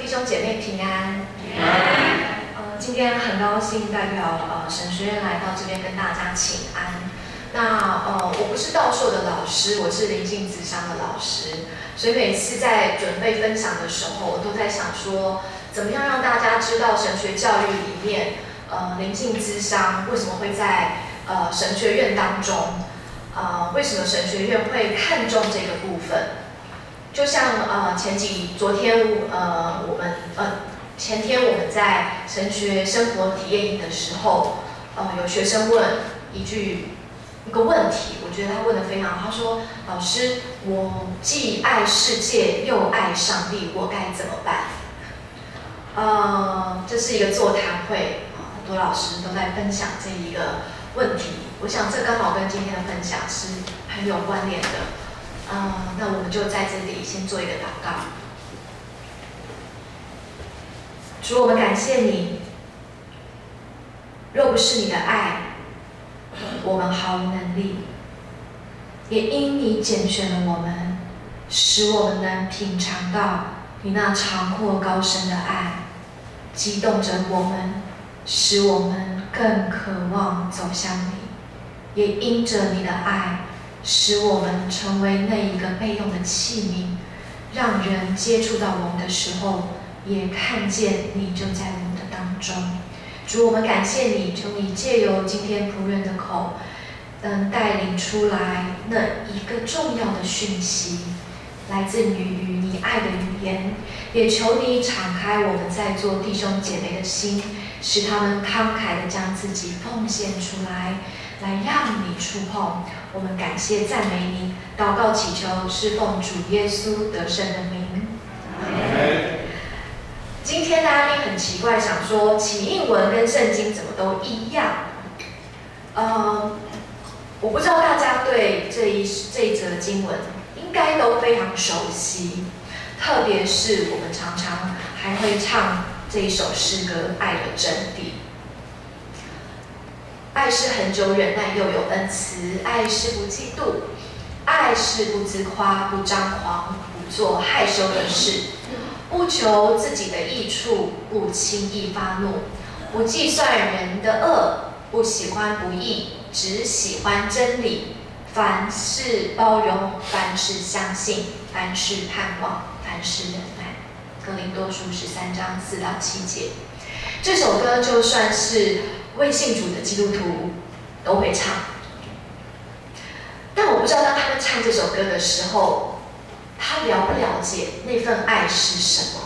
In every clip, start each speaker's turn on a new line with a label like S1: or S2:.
S1: 弟兄姐妹平安。今天很高兴代表神学院来到这边跟大家请安。那我不是道授的老师，我是灵性咨商的老师，所以每次在准备分享的时候，我都在想说，怎么样让大家知道神学教育里面，灵性咨商为什么会在神学院当中，为什么神学院会看重这个部分？就像昨天前天我们在神学生活体验营的时候，有学生问一个问题，我觉得他问得非常好。他说：“老师，我既爱世界又爱上帝，我该怎么办？”这是一个座谈会，很多老师都在分享这一个问题。我想这刚好跟今天的分享是很有关联的。那我们就在这里先做一个祷告。主，我们感谢你，若不是你的爱，我们毫无能力，也因你拣选了我们，使我们能品尝到你那长阔高深的爱，激动着我们，使我们更渴望走向你。也因着你的爱，使我们成为那一个备用的器皿，让人接触到我们的时候，也看见你就在我们的当中。主，我们感谢你，求你借由今天仆人的口，带领出来那一个重要的讯息，来自于你爱的语言。也求你敞开我们在座弟兄姐妹的心，使他们慷慨地将自己奉献出来，来让你触碰。我们感谢赞美你，祷告祈求是奉主耶稣得胜的名。今天大家一定很奇怪，想说起印文跟圣经怎么都一样？我不知道大家对这一则经文应该都非常熟悉，特别是我们常常还会唱这一首诗歌《爱的真谛》。爱是恒久忍耐，又有恩慈；爱是不嫉妒；爱是不自夸，不张狂，不做害羞的事，不求自己的益处，不轻易发怒，不计算人的恶，不喜欢不义，只喜欢真理。凡事包容，凡事相信，凡事盼望，凡事忍耐。哥林多书13章4到7节。这首歌就算是未信主的基督徒都会唱，但我不知道当他们唱这首歌的时候，他了不了解那份爱是什么。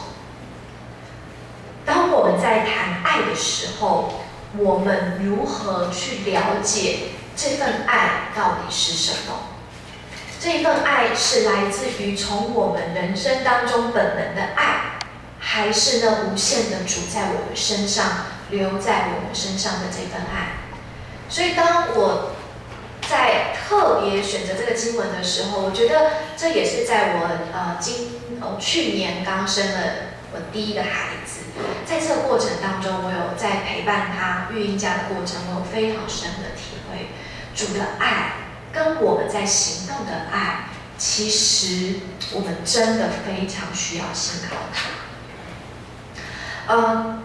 S1: 当我们在谈爱的时候，我们如何去了解这份爱到底是什么？这份爱是来自于从我们人生当中本能的爱，还是那无限的主在我们身上留在我们身上的这份爱？所以当我在特别选择这个经文的时候，我觉得这也是在我去年刚生了我第一个孩子，在这个过程当中，我有在陪伴他育婴假的过程，我有非常深的体会，主的爱跟我们在行动的爱，其实我们真的非常需要信靠他。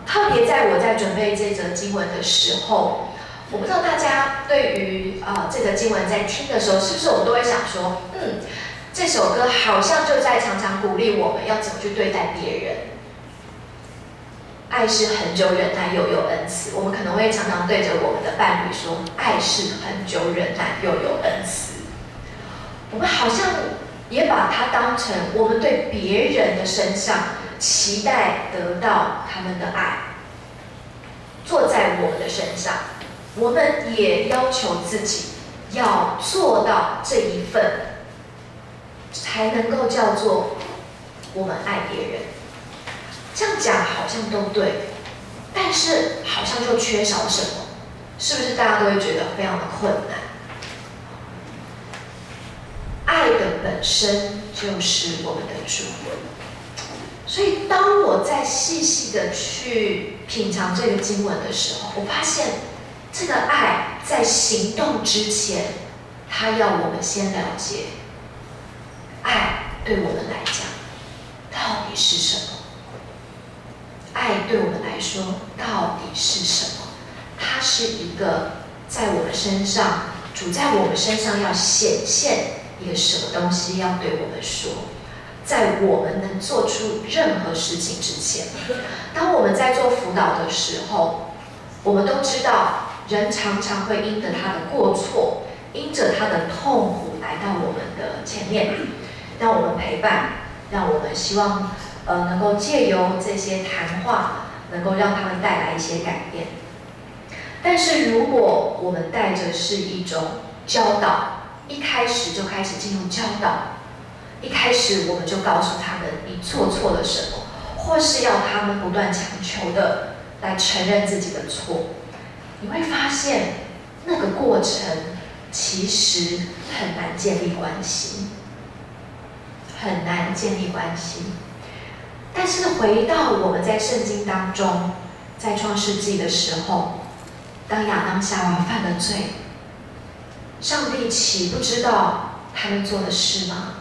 S1: 特别在我在准备这则经文的时候，我不知道大家对于这个经文在听的时候，是不是我们都会想说，这首歌好像就在常常鼓励我们要怎么去对待别人。爱是恒久忍耐，又有恩慈。我们可能会常常对着我们的伴侣说，爱是恒久忍耐，又有恩慈。我们好像也把它当成我们对别人的身上期待得到他们的爱，做在我们的身上，我们也要求自己要做到这一份，才能够叫做我们爱别人。这样讲好像都对，但是好像就缺少什么，是不是大家都会觉得非常的困难？爱的本身就是我们的主。所以当我在细细的去品尝这个经文的时候，我发现这个爱在行动之前，它要我们先了解，爱对我们来讲到底是什么。对我们来说到底是什么？它是一个在我们身上，主在我们身上要显现一个什么东西要对我们说。在我们能做出任何事情之前，当我们在做辅导的时候，我们都知道，人常常会因着他的过错，因着他的痛苦来到我们的前面，让我们陪伴，让我们希望能够借由这些谈话，能够让他们带来一些改变。但是如果我们带着是一种教导，一开始就开始进入教导，一开始我们就告诉他们你做错了什么，或是要他们不断强求的来承认自己的错，你会发现那个过程其实很难建立关系，很难建立关系。但是回到我们在圣经当中，在创世纪的时候，当亚当夏娃犯了罪，上帝岂不知道他们做的事吗？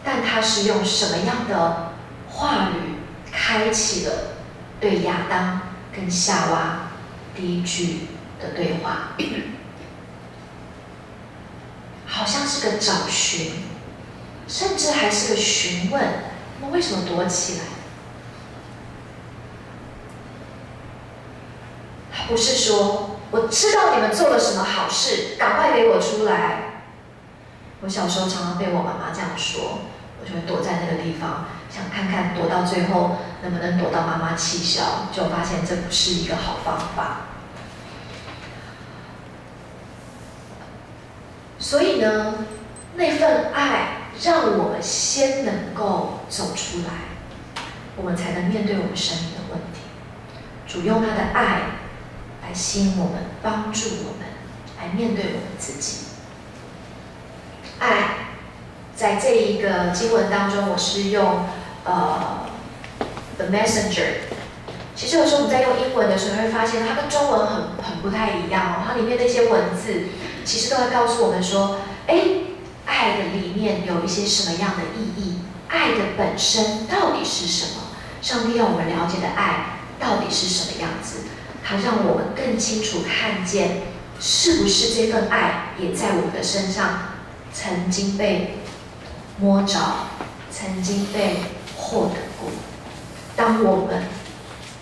S1: 但他是用什么样的话语开启了对亚当跟夏娃第一句的对话？好像是个找寻，甚至还是个询问，那为什么躲起来？他不是说我知道你们做了什么好事，赶快给我出来。我小时候常常被我妈妈这样说，我就会躲在那个地方，想看看躲到最后能不能躲到妈妈气消，就发现这不是一个好方法。所以呢，那份爱让我们先能够走出来，我们才能面对我们生命的问题。主用他的爱来吸引我们，帮助我们来面对我们自己。爱，在这一个经文当中，我是用The Messenger。其实有时候我们在用英文的时候，会发现它跟中文很不太一样哦。它里面那些文字，其实都会告诉我们说，爱的里面有一些什么样的意义？爱的本身到底是什么？上帝要我们了解的爱到底是什么样子？它让我们更清楚看见，是不是这份爱也在我们的身上曾经被摸着，曾经被获得过。当我们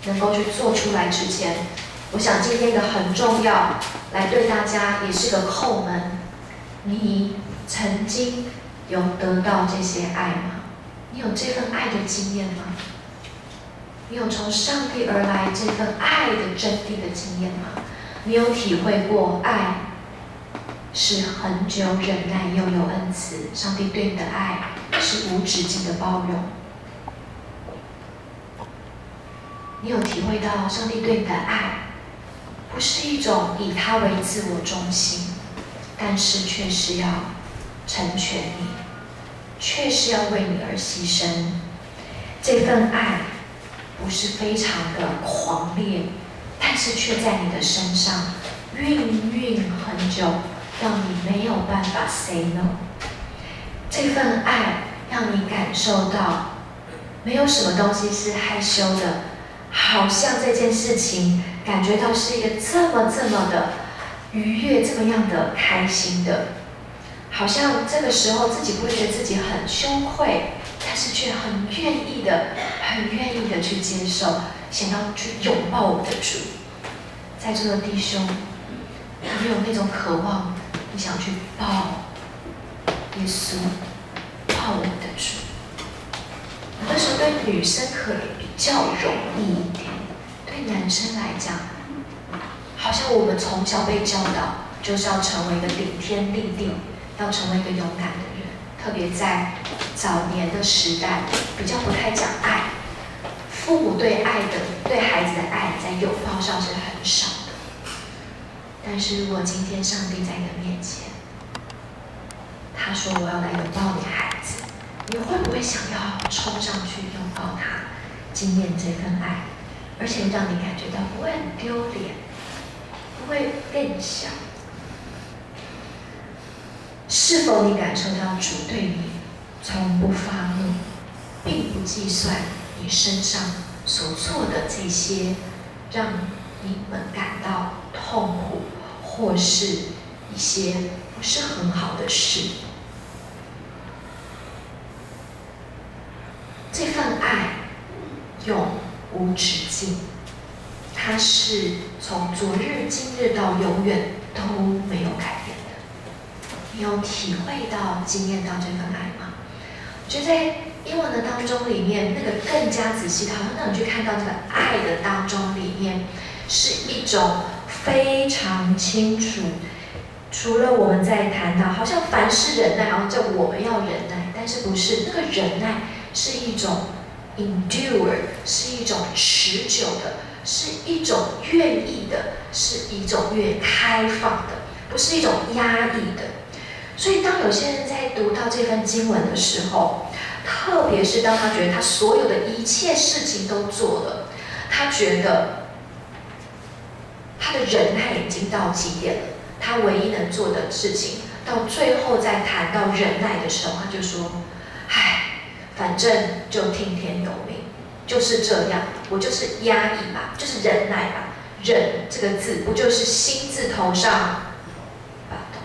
S1: 能够去做出来之前，我想今天一个很重要，来对大家也是个叩门：你曾经有得到这些爱吗？你有这份爱的经验吗？你有从上帝而来这份爱的真谛的经验吗？你有体会过爱是恒久忍耐又有恩慈？上帝对你的爱是无止境的包容。你有体会到上帝对你的爱不是一种以他为自我中心，但是却是要成全你，却是要为你而牺牲。这份爱不是非常的狂烈，但是却在你的身上孕育很久，让你没有办法 say no。 这份爱让你感受到没有什么东西是害羞的，好像这件事情感觉到是一个这么的愉悦，这么样的开心的，好像这个时候自己不会觉得自己很羞愧，但是却很愿意的去接受，想要去拥抱我的主。在座的弟兄，有没有那种渴望，你想去抱耶稣，抱我们的主？有的时候对女生可能比较容易一点，对男生来讲，好像我们从小被教导就是要成为一个顶天立地，要成为一个勇敢的人。特别在早年的时代，比较不太讲爱，父母对孩子的爱在拥抱上是很少的。但是如果今天上帝在你的面前，他说我要来拥抱你孩子，你会不会想要冲上去拥抱他，经验这份爱，而且让你感觉到不会很丢脸，不会变小？是否你感受到主对你从不发怒，并不计算你身上所做的这些，让你们感到痛苦，或是一些不是很好的事。这份爱永无止境，它是从昨日、今日到永远都没有改变的。你有体会到、经验到这份爱吗？我觉得在英文的当中里面，那个更加仔细的，好像让你去看到这个爱的当中里面，是一种非常清楚。除了我们在谈到，好像凡事忍耐，好像叫我们要忍耐，但是不是那个忍耐是一种 endure， 是一种持久的，是一种愿意的，是一种越开放的，不是一种压抑的。所以当有些人在读到这份经文的时候，特别是当他觉得他所有的一切事情都做了，他觉得他的忍耐已经到极点了，他唯一能做的事情，到最后在谈到忍耐的时候，他就说：“唉，反正就听天由命，就是这样，我就是压抑吧，就是忍耐吧。忍这个字，不就是心字头上把刀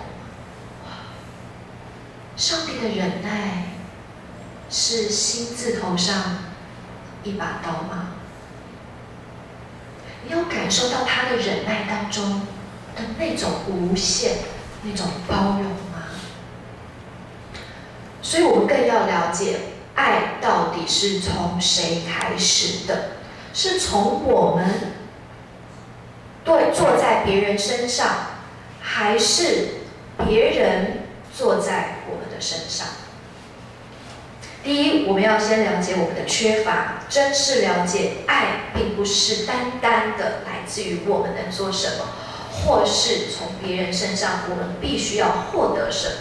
S1: 吗？上帝的忍耐是心字头上一把刀吗？你有感受到他的忍耐当中的那种无限、那种包容吗？所以我们更要了解，爱到底是从谁开始的？是从我们坐在别人身上，还是别人坐在我们的身上？第一，我们要先了解我们的缺乏，真是了解爱并不是单单的来自于我们能做什么，或是从别人身上我们必须要获得什么。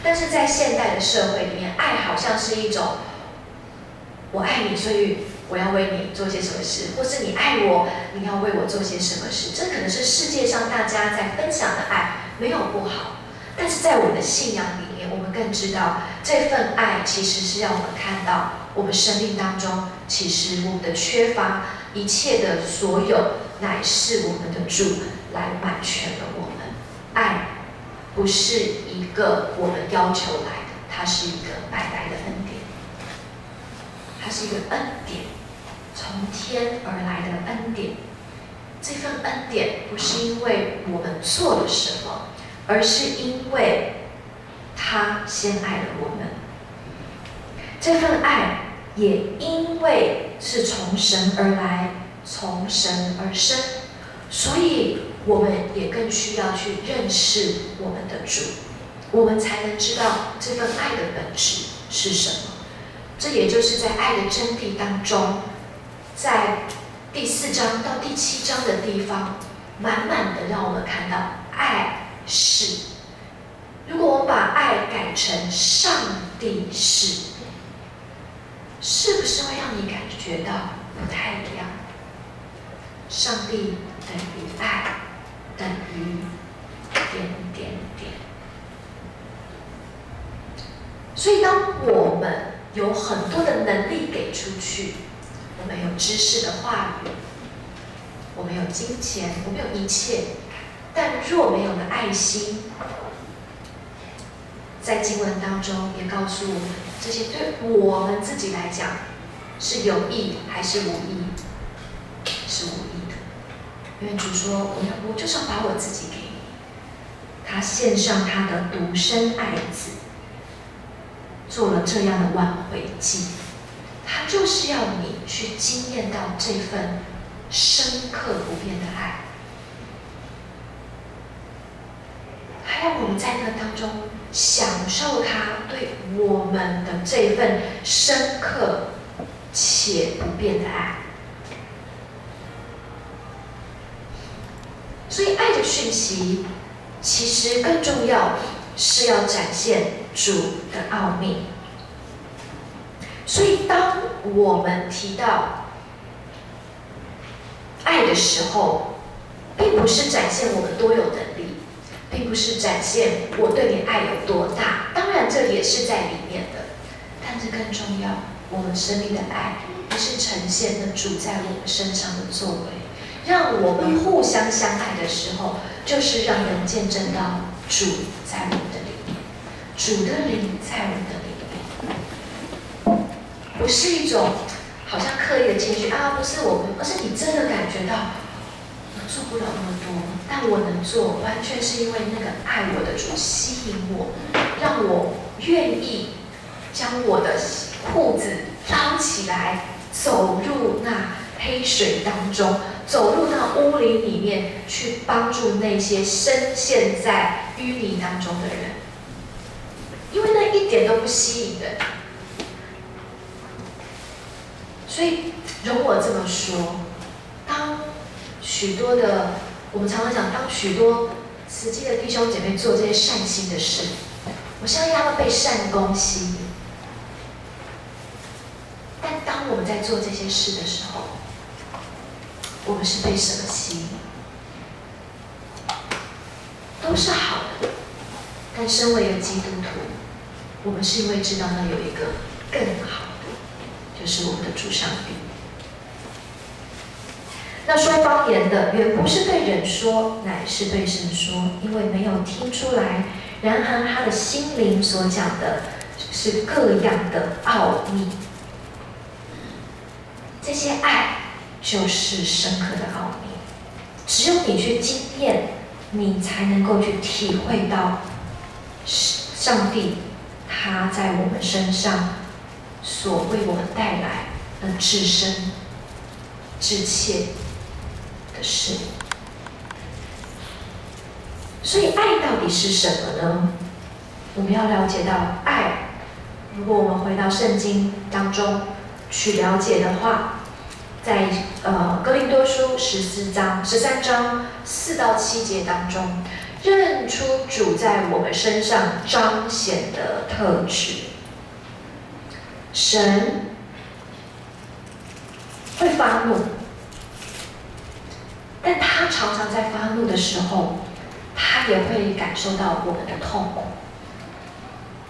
S1: 但是在现代的社会里面，爱好像是一种我爱你，所以我要为你做些什么事，或是你爱我，你要为我做些什么事。这可能是世界上大家在分享的爱，没有不好。但是在我们的信仰里面，我们更知道这份爱其实是让我们看到我们生命当中，其实我们的缺乏，一切的所有，乃是我们的主来满全了我们。爱不是一个我们要求来的，它是一个白来的恩典，它是一个恩典，从天而来的恩典。这份恩典不是因为我们做了什么，而是因为他先爱了我们。这份爱也因为是从神而来，从神而生，所以我们也更需要去认识我们的主，我们才能知道这份爱的本质是什么。这也就是在爱的真谛当中，在第4章到第7章的地方，满满的让我们看到爱是。如果我们把爱改成上帝是，是不是会让你感觉到不太一样？上帝等于爱，等于点点点。所以当我们有很多的能力给出去，我们有知识的话语，我们有金钱，我们有一切，但若没有了爱心，在经文当中也告诉我们，这些对我们自己来讲是有益还是无益？是无益的。因为主说，我就是要把我自己给你，他献上他的独生爱子，做了这样的挽回祭，他就是要你去经验到这份深刻不变的爱，还要我们在那当中享受他对我们的这份深刻且不变的爱。所以爱的讯息其实更重要是要展现主的奥秘。所以当我们提到爱的时候，并不是展现我们多有能力，并不是展现我对你爱有多大，当然这也是在里面的，但是更重要，我们生命的爱，也是呈现了主在我们身上的作为。让我们互相相爱的时候，就是让人见证到主在我们的里面，主的灵在我们的里面，不是一种好像刻意的情绪啊，不是我们，而是你真的感觉到我做不了那么多，但我能做，完全是因为那个爱我的主吸引我，让我愿意将我的裤子捞起来，走入那黑水当中，走入那污泥里面，去帮助那些深陷在淤泥当中的人，因为那一点都不吸引人。所以容我这么说，当许多的我们常常讲，当许多慈济的弟兄姐妹做这些善心的事，我相信他们被善功吸引。但当我们在做这些事的时候，我们是被什么吸引？都是好的，但身为一个基督徒，我们是因为知道那有一个更好的，就是我们的主上帝。那说方言的，原不是对人说，乃是对神说，因为没有听出来。然而他的心灵所讲的是各样的奥秘。这些爱就是深刻的奥秘，只有你去经验，你才能够去体会到上帝他在我们身上所为我们带来的至深至切的事。所以爱到底是什么呢？我们要了解到爱，如果我们回到圣经当中去了解的话，在哥林多书13章4到7节当中，认出主在我们身上彰显的特质。神会发怒，但他常常在发怒的时候，他也会感受到我们的痛苦，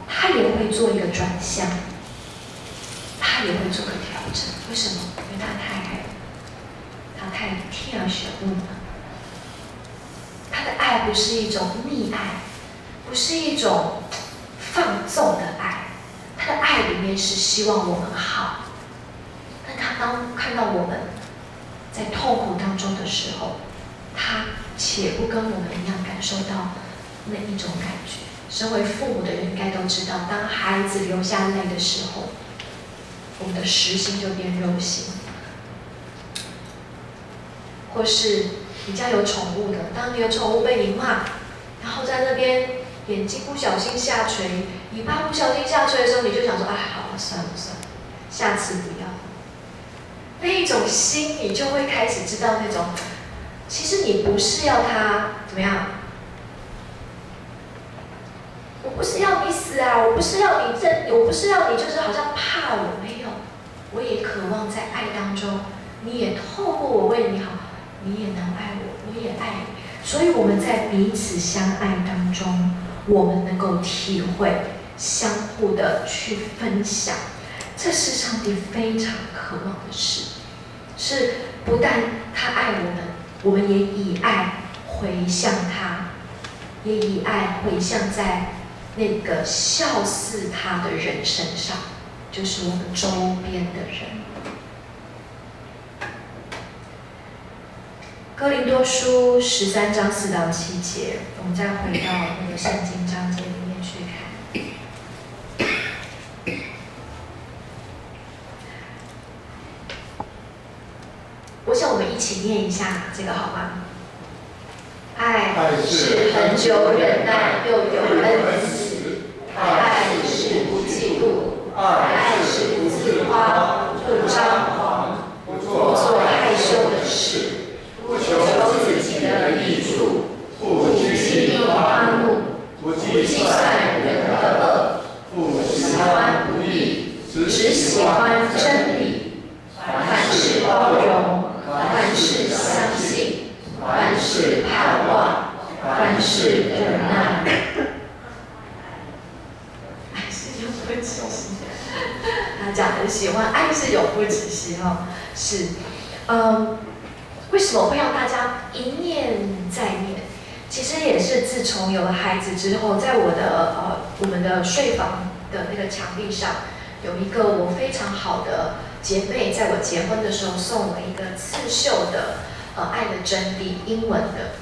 S1: 他也会做一个转向，他也会做个调整。为什么？因为他太爱了，他太天选物了。他的爱不是一种溺爱，不是一种放纵的爱，他的爱里面是希望我们好。但他当看到我们在痛苦当中的时候，他且不跟我们一样感受到那一种感觉。身为父母的人应该都知道，当孩子流下泪的时候，我们的实心就变肉心。或是你家有宠物的，当你的宠物被你骂，然后在那边眼睛不小心下垂，尾巴不小心下垂的时候，你就想说：哎，好了，算了算了，下次不要。那一种心，你就会开始知道那种，其实你不是要他怎么样，我不是要你死啊，我不是要你我不是要你就是好像怕我，没有，我也渴望在爱当中，你也透过我为你好，你也能爱我，我也爱你。所以我们在彼此相爱当中，我们能够体会，相互的去分享，这是上帝非常渴望的事。是不但他爱我们，我们也以爱回向他，也以爱回向在那个笑似他的人身上，就是我们周边的人。哥林多书13章4到7节，我们再回到那个圣经章节里面去看。我想我们一起念一下这个好吗？爱是恒久忍耐，又有恩慈；爱是不嫉妒，爱是不自夸，不张狂，不做害羞的事，不求自己的益处，不居心发怒，不计算人的恶，不喜欢不义，只喜欢真理。凡事包容，凡事相信，凡事盼望，凡事忍耐。哎，是用不起。他讲的很喜欢，爱是永不止息哈。是，为什么会让大家一念再念？其实也是自从有了孩子之后，在我们的睡房的那个墙壁上，有一个我非常好的姐妹，在我结婚的时候送我一个刺绣的爱的真谛英文的。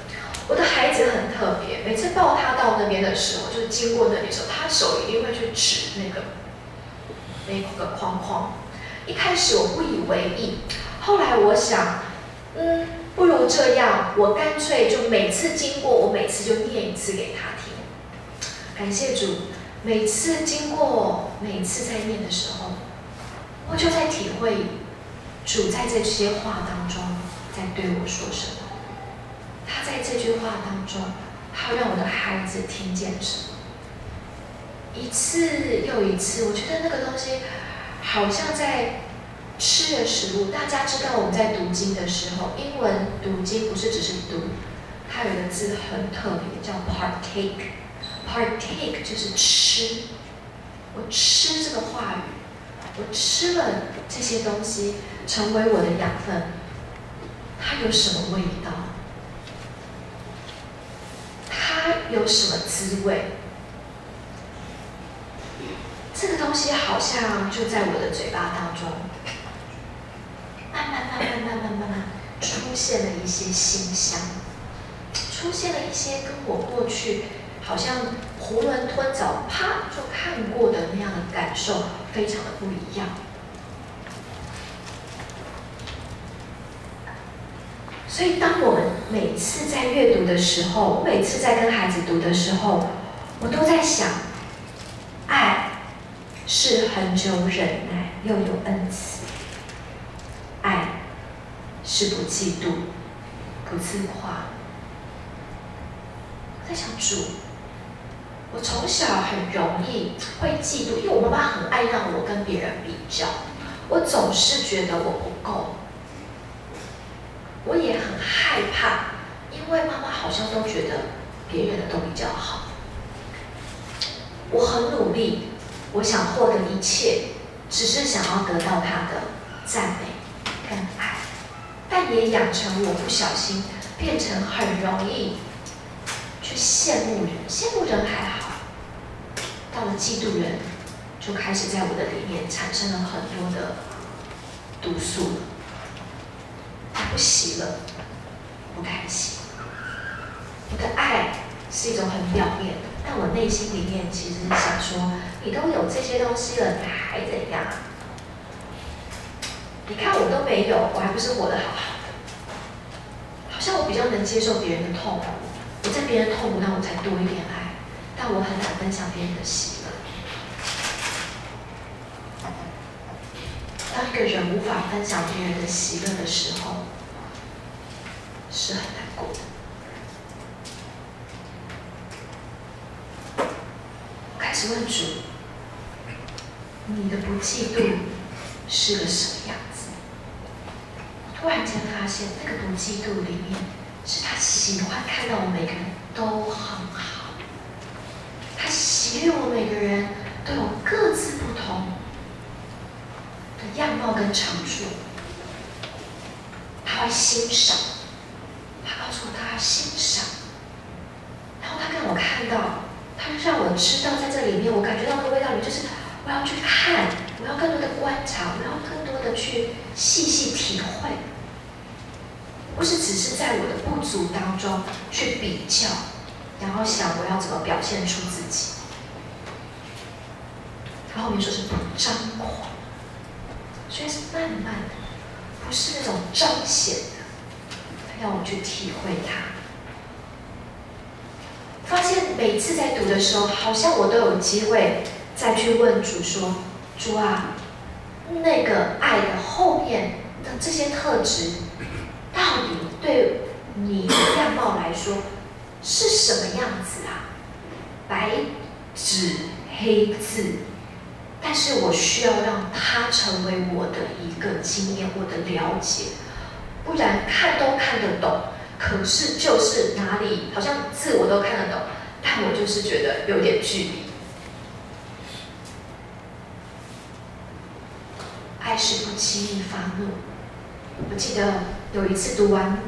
S1: 我的孩子很特别，每次抱他到那边的时候，就是经过那里的时候，他手一定会去指那个框框。一开始我不以为意，后来我想，不如这样，我干脆就每次经过，我每次就念一次给他听。感谢主，每次经过，每次在念的时候，我就在体会主在这些话当中在对我说什么。他在这句话当中，他让我的孩子听见什么？一次又一次，我觉得那个东西好像在吃的食物。大家知道我们在读经的时候，英文读经不是只是读，它有一个字很特别，叫 partake。partake 就是吃。我吃这个话语，我吃了这些东西，成为我的养分。它有什么味道？它有什么滋味？这个东西好像就在我的嘴巴当中，慢慢出现了一些馨香，出现了一些跟我过去好像囫囵吞枣啪就看过的那样的感受非常的不一样。所以当我们每次在阅读的时候，我每次在跟孩子读的时候，我都在想，爱是恒久忍耐，又有恩慈；爱是不嫉妒，不自夸。我在想主，我从小很容易会嫉妒，因为我妈妈很爱让我跟别人比较，我总是觉得我不够。我也很害怕，因为妈妈好像都觉得别人的都比较好。我很努力，我想获得一切，只是想要得到她的赞美跟爱，但也养成我不小心变成很容易去羡慕人。羡慕人还好，到了嫉妒人，就开始在我的里面产生了很多的毒素了。不喜乐，不开心。我的爱是一种很表面的，但我内心里面其实是想说，你都有这些东西了，你还怎样？你看我都没有，我还不是活得好好的？好像我比较能接受别人的痛苦，我在别人痛苦，那我才多一点爱，但我很难分享别人的喜乐。当一个人无法分享别人的喜乐的时候，是很难过的。我开始问主，你的不嫉妒是个什么样子？突然间发现，那个不嫉妒里面，是他喜欢看到我们每个人都很好，他喜悦我们每个人都有各自不同的样貌跟长处，他会欣赏，他告诉我他欣赏，然后他让我看到，他让我知道在这里面，我感觉到的味道里就是我要去看，我要更多的观察，我要更多的去细细体会，不是只是在我的不足当中去比较，然后想我要怎么表现出自己。他后面说是不张狂。所以是慢慢的，不是那种彰显的，他要我去体会它。发现每次在读的时候，好像我都有机会再去问主说：“主啊，那个爱的后面的这些特质，到底对你的样貌来说是什么样子啊？白纸黑字。”但是我需要让它成为我的一个经验，我的了解，不然看都看得懂，可是就是哪里好像字我都看得懂，但我就是觉得有点距离。轻易发怒。我记得有一次读完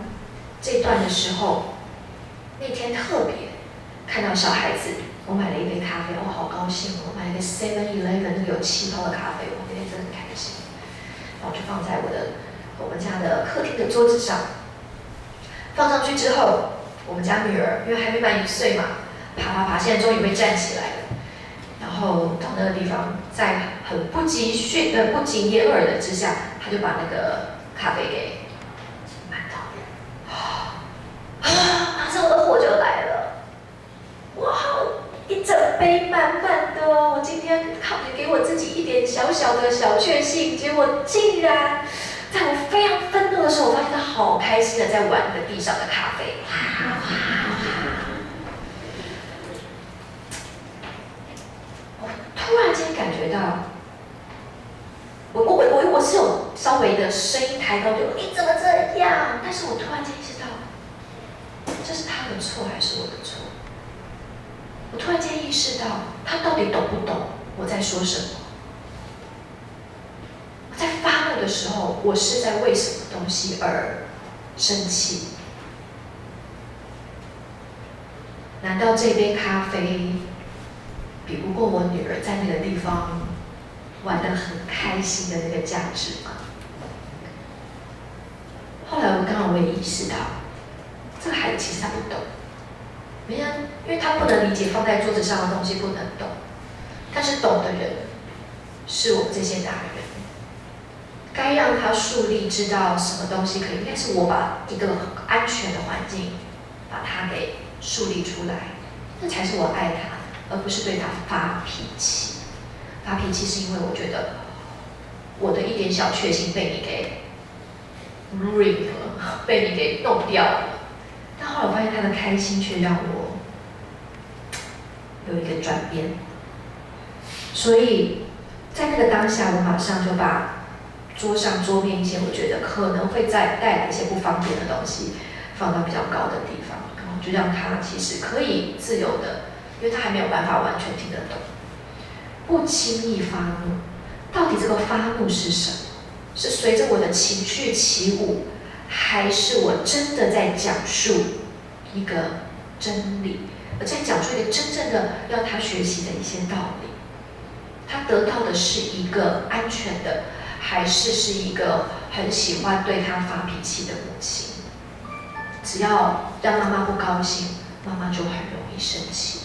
S1: 这段的时候，那天特别看到小孩子，我买了一杯咖啡，我好高兴哦！我买了一个 7-Eleven 那个有气泡的咖啡，我那天真的很开心。然后就放在我们家的客厅的桌子上。放上去之后，我们家女儿因为还没满1岁嘛，爬，现在终于会站起来了。然后到那个地方，在很不疾掩耳的之下，她就把那个咖啡给满倒。马上我的火就来了，哇，一整杯满满的哦！我今天给我自己一点小小的小确幸，结果竟然在我非常愤怒的时候，我发现他好开心的在玩那个地上的咖啡。我突然间感觉到，我是有稍微的声音抬高，就你怎么这样？但是我突然间意识到，这是他的错还是我的错？我突然间意识到，他到底懂不懂我在说什么？我在发怒的时候，我是在为什么东西而生气？难道这杯咖啡比不过我女儿在那个地方玩得很开心的那个价值吗？后来我也意识到，这个孩子其实他不懂，因为他不能理解放在桌子上的东西不能动，但是懂的人是我们这些大人。该让他树立知道什么东西可以，应该是我把一个安全的环境把他给树立出来，那才是我爱他，而不是对他发脾气。发脾气是因为我觉得我的一点小确幸被你给 ruin 了，被你给弄掉了。但后来我发现他的开心却让我有一个转变，所以在那个当下，我马上就把桌面一些我觉得可能会带来一些不方便的东西放到比较高的地方，然后就让他其实可以自由的，因为他还没有办法完全听得懂，不轻易发怒。到底这个发怒是什么？是随着我的情绪起舞，还是我真的在讲述一个真理，我在讲述一个真正的要他学习的一些道理？他得到的是一个安全的，还是一个很喜欢对他发脾气的母亲？只要让妈妈不高兴，妈妈就很容易生气。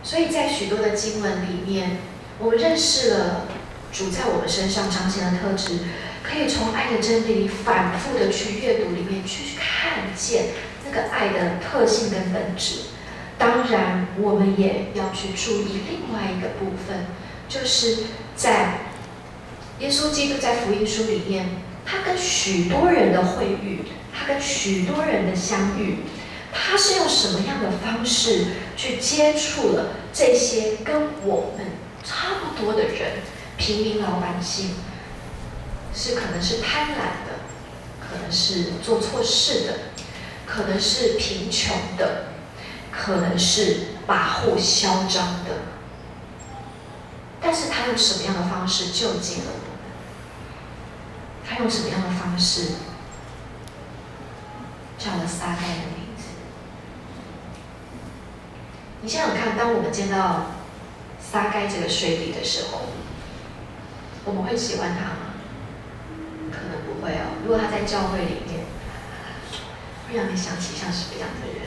S1: 所以在许多的经文里面，我们认识了主在我们身上彰显的特质，可以从爱的真理里反复的去阅读里面去看见那个爱的特性跟本质。当然，我们也要去注意另外一个部分，就是在耶稣基督在福音书里面，他跟许多人的会遇，他跟许多人的相遇，他是用什么样的方式去接触了这些跟我们差不多的人，平民老百姓，可能是贪婪的，可能是做错事的，可能是贫穷的，可能是跋扈嚣张的。但是他用什么样的方式救济了我们？他用什么样的方式叫了撒该的名字？你想想看，当我们见到撒该这个税吏的时候，我们会喜欢他吗？可能不会哦。如果他在教会里面，会让你想起像什么样的人？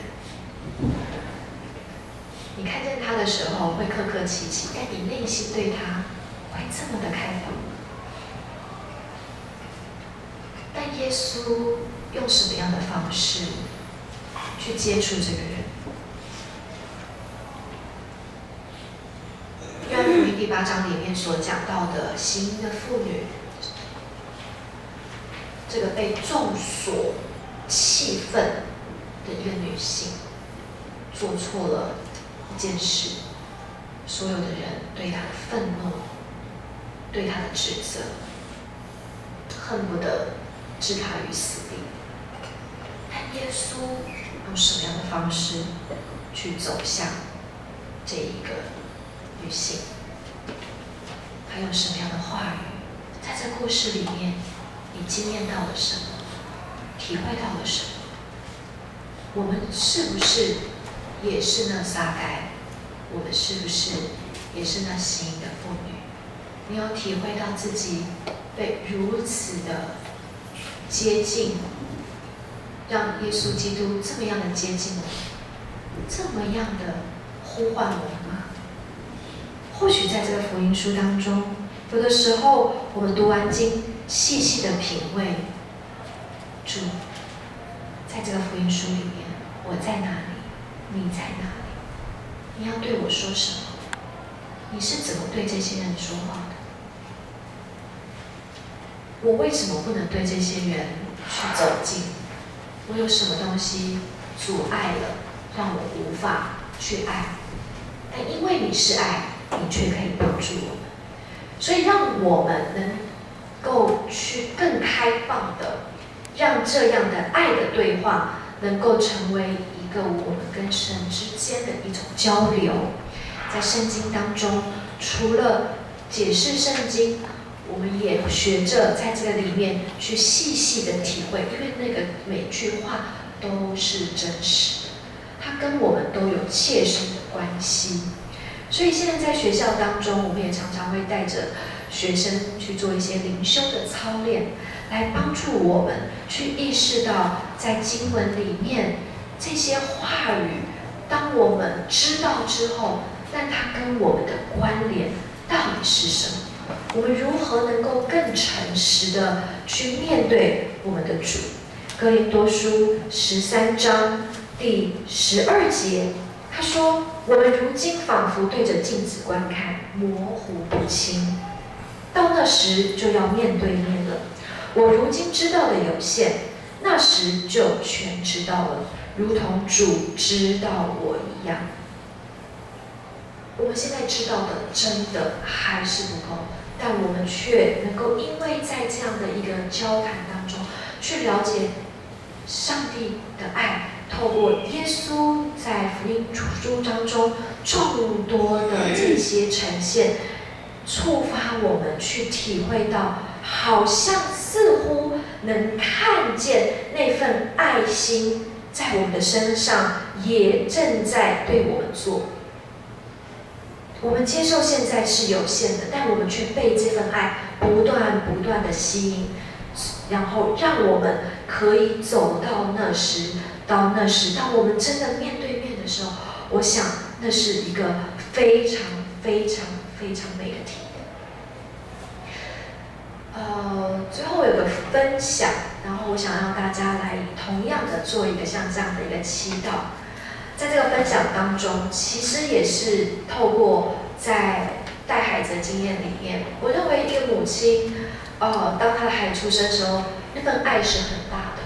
S1: 你看见他的时候会客客气气，但你内心对他会这么的开放吗？但耶稣用什么样的方式去接触这个人？约翰福音第8章里面所讲到的行淫的妇女，这个被众所气愤的一个女性，做错了一件事，所有的人对她的愤怒，对她的指责，恨不得置她于死地。但耶稣用什么样的方式去走向这一个女性？还有什么样的话语，在这故事里面，你经验到了什么，体会到了什么？我们是不是也是那撒该？我们是不是也是那行淫的妇女？你有体会到自己被如此的接近，让耶稣基督这么样的接近我们，这么样的呼唤我们吗？或许在这个福音书当中，有的时候我们读完经，细细的品味，主，在这个福音书里面，我在哪里？你在哪里？你要对我说什么？你是怎么对这些人说话的？我为什么不能对这些人去走近？我有什么东西阻碍了，让我无法去爱？但因为你是爱，你却可以帮助我们，所以让我们能够去更开放的，让这样的爱的对话能够成为一个我们跟神之间的一种交流。在圣经当中，除了解释圣经，我们也学着在这个里面去细细的体会，因为那个每句话都是真实的，它跟我们都有切身的关系。所以现在在学校当中，我们也常常会带着学生去做一些灵修的操练，来帮助我们去意识到在经文里面这些话语，当我们知道之后，但它跟我们的关联到底是什么？我们如何能够更诚实的去面对我们的主？哥林多书13章第12节，他说：“我们如今仿佛对着镜子观看，模糊不清。到那时就要面对面了。我如今知道的有限，那时就全知道了，如同主知道我一样。”我们现在知道的真的还是不够，但我们却能够因为在这样的一个交谈当中，去了解上帝的爱，透过耶稣在福音书当中众多的这些呈现，触发我们去体会到，好像似乎能看见那份爱心在我们的身上也正在对我们做。我们接受现在是有限的，但我们却被这份爱不断的吸引，然后让我们可以走到那时，当我们真的面对面的时候，我想那是一个非常美的体验。最后有个分享，然后我想让大家来同样的做一个像这样的一个祈祷。在这个分享当中，其实也是透过在带孩子的经验里面，我认为一个母亲，当她的孩子出生的时候，那份爱是很大的。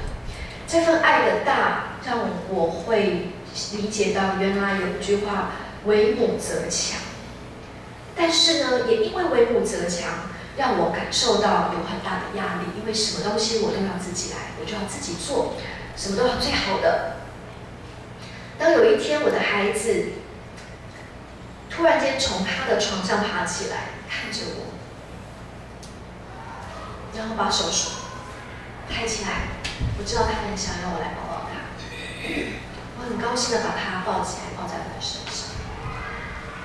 S1: 这份爱的大，让我会理解到，原来有一句话“为母则强”。但是呢，也因为为母则强，让我感受到有很大的压力，因为什么东西我都要自己来，我就要自己做，什么都要最好的。当有一天我的孩子突然间从他的床上爬起来，看着我，然后把手抬起来，我知道他很想要我来抱抱他，我很高兴的把他抱起来，抱在我的身上。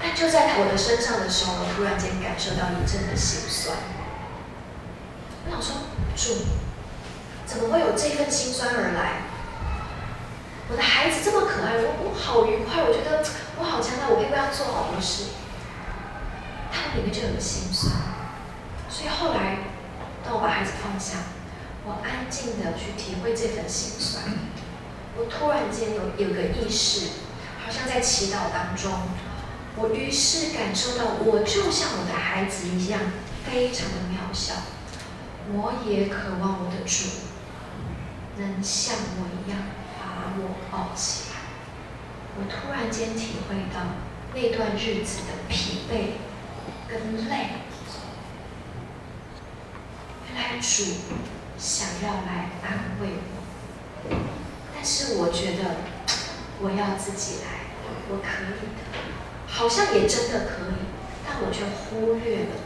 S1: 但就在我的身上的时候，我突然间感受到一阵的心酸。我想说，主，怎么会有这份心酸而来？我的孩子这么可爱，我好愉快，我觉得我好强大，我可以为他做好多事。他们里面就有个心酸，所以后来，当我把孩子放下，我安静的去体会这份心酸。我突然间有个意识，好像在祈祷当中，我于是感受到，我就像我的孩子一样，非常的渺小。我也渴望我的主能像我一样。把我抱起来，我突然间体会到那段日子的疲惫跟累。原来主想要来安慰我，但是我觉得我要自己来，我可以的，好像也真的可以，但我却忽略了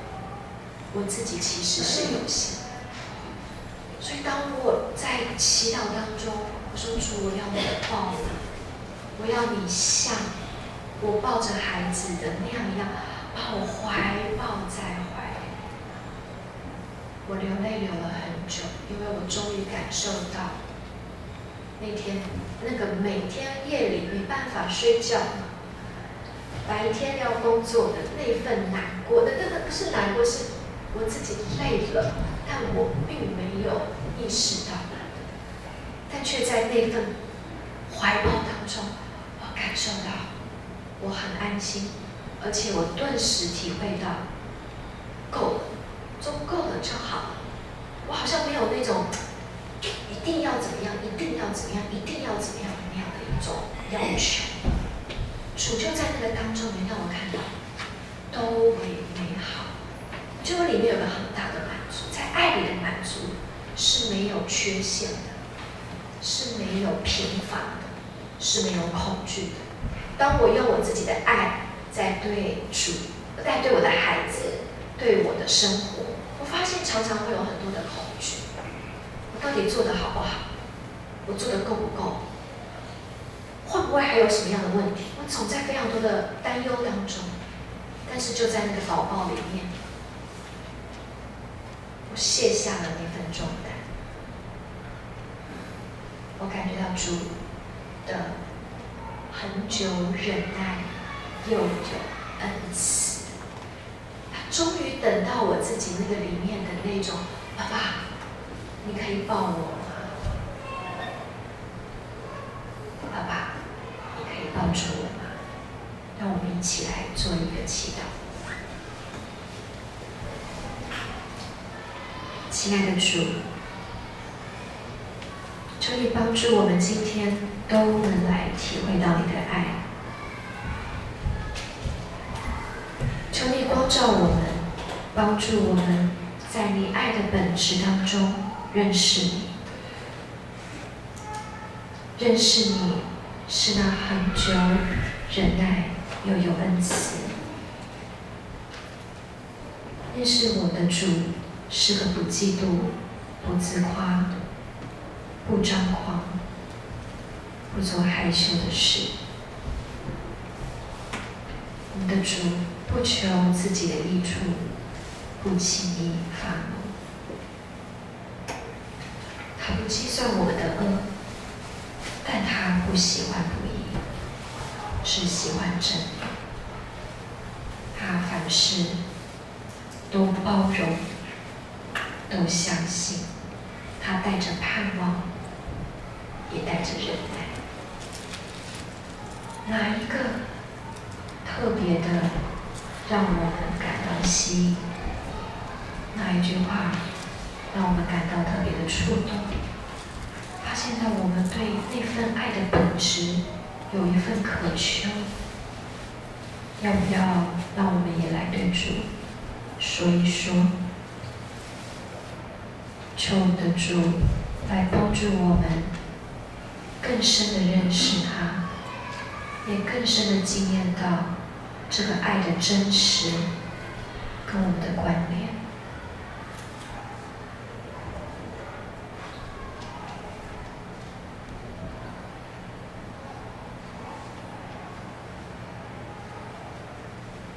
S1: 我自己其实是有限的。所以当我在祈祷当中，我说主，我要你抱我，我要你像我抱着孩子的那样一样，把我怀抱在怀里。我流泪流了很久，因为我终于感受到那天那个每天夜里没办法睡觉，白天要工作的那份难过，那不是难过，是我自己累了，但我并没有意识到，但却在那份怀抱当中，我感受到我很安心，而且我顿时体会到够了，足够了就好了。我好像没有那种一定要怎么样，一定要怎么样，一定要怎么样那样的一种要求。主就在那个当中，也让我看到都为美好。就里面有个很大的满足，在爱里的满足是没有缺陷的，是没有平凡的，是没有恐惧的。当我用我自己的爱在对主，在对我的孩子，对我的生活，我发现常常会有很多的恐惧。我到底做得好不好？我做得够不够？会不会还有什么样的问题？我总在非常多的担忧当中，但是就在那个祷告里面，我卸下了那份重担。我感觉到主的很久忍耐，又有恩慈。他终于等到我自己那个里面的那种，爸爸，你可以抱我吗？爸爸，你可以抱住我吗？让我们一起来做一个祈祷。亲爱的主，求你帮助我们今天都能来体会到你的爱。求你光照我们，帮助我们在你爱的本质当中认识你。认识你是那恒久忍耐又有恩慈。认识我的主是个不嫉妒、不自夸、不张狂、不做害羞的事。我们的主不求自己的益处，不轻易发怒。他不计算我们的恶，但他不喜欢不义，只喜欢正义。他凡事都包容，都相信。他带着盼望，也带着忍耐。哪一个特别的让我们感到吸引？哪一句话让我们感到特别的触动？发现到我们对那份爱的本质有一份渴求，要不要让我们也来对主说一说？求我们的主来帮助我们更深的认识他，也更深的经验到这个爱的真实跟我们的关联。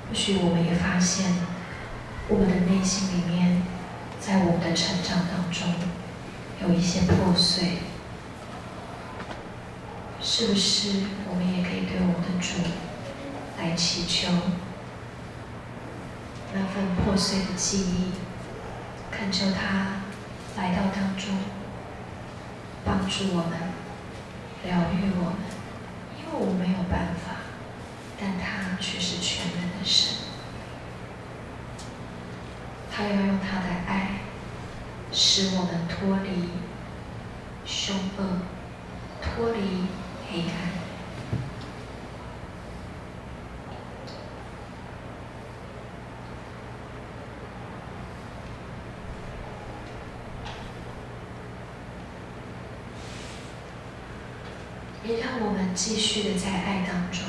S1: 或许我们也发现，我们的内心里面，在我们的成长当中，有一些破碎。是不是我们也可以对我们的主来祈求，那份破碎的记忆，恳求他来到当中，帮助我们，疗愈我们，因为我们没有办法。但他却是全能的神，他要用他的爱，使我们脱离凶恶，脱离黑暗。也让我们继续的在爱当中。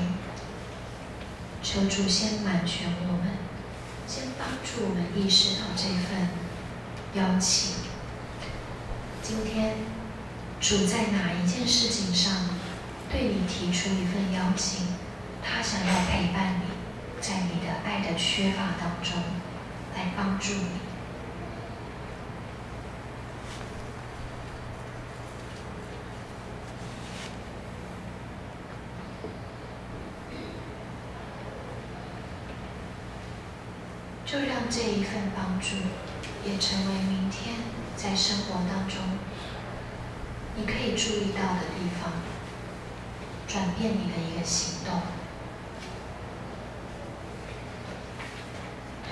S1: 求主先满全我们，先帮助我们意识到这份邀请。今天主在哪一件事情上对你提出一份邀请？他想要陪伴你，在你的爱的缺乏当中来帮助你。就让这一份帮助也成为明天在生活当中你可以注意到的地方，转变你的一个行动，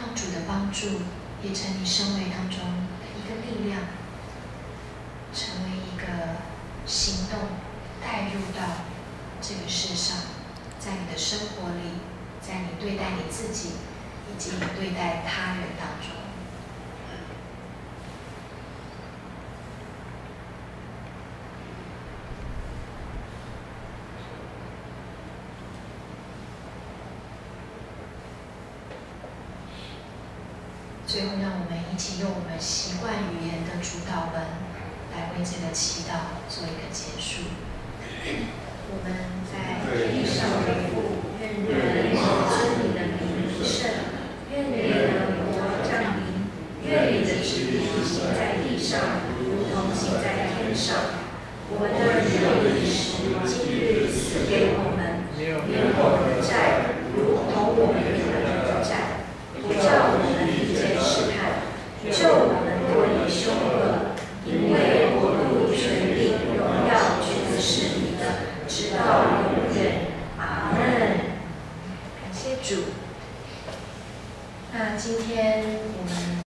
S1: 让主的帮助也成你生活当中的一个力量，成为一个行动，带入到这个世上，在你的生活里，在你对待你自己以及你对待他人当中。最后，让我们一起用我们习惯语言的主导文来为这个祈祷做一个结束。我们在地上为父，愿人尊你的名为圣，愿你的国降临，愿你的旨意行在地上，如同行在天上。我们的日用时，今日赐给我们，免我们的债，如同我们免了人的债，不叫我们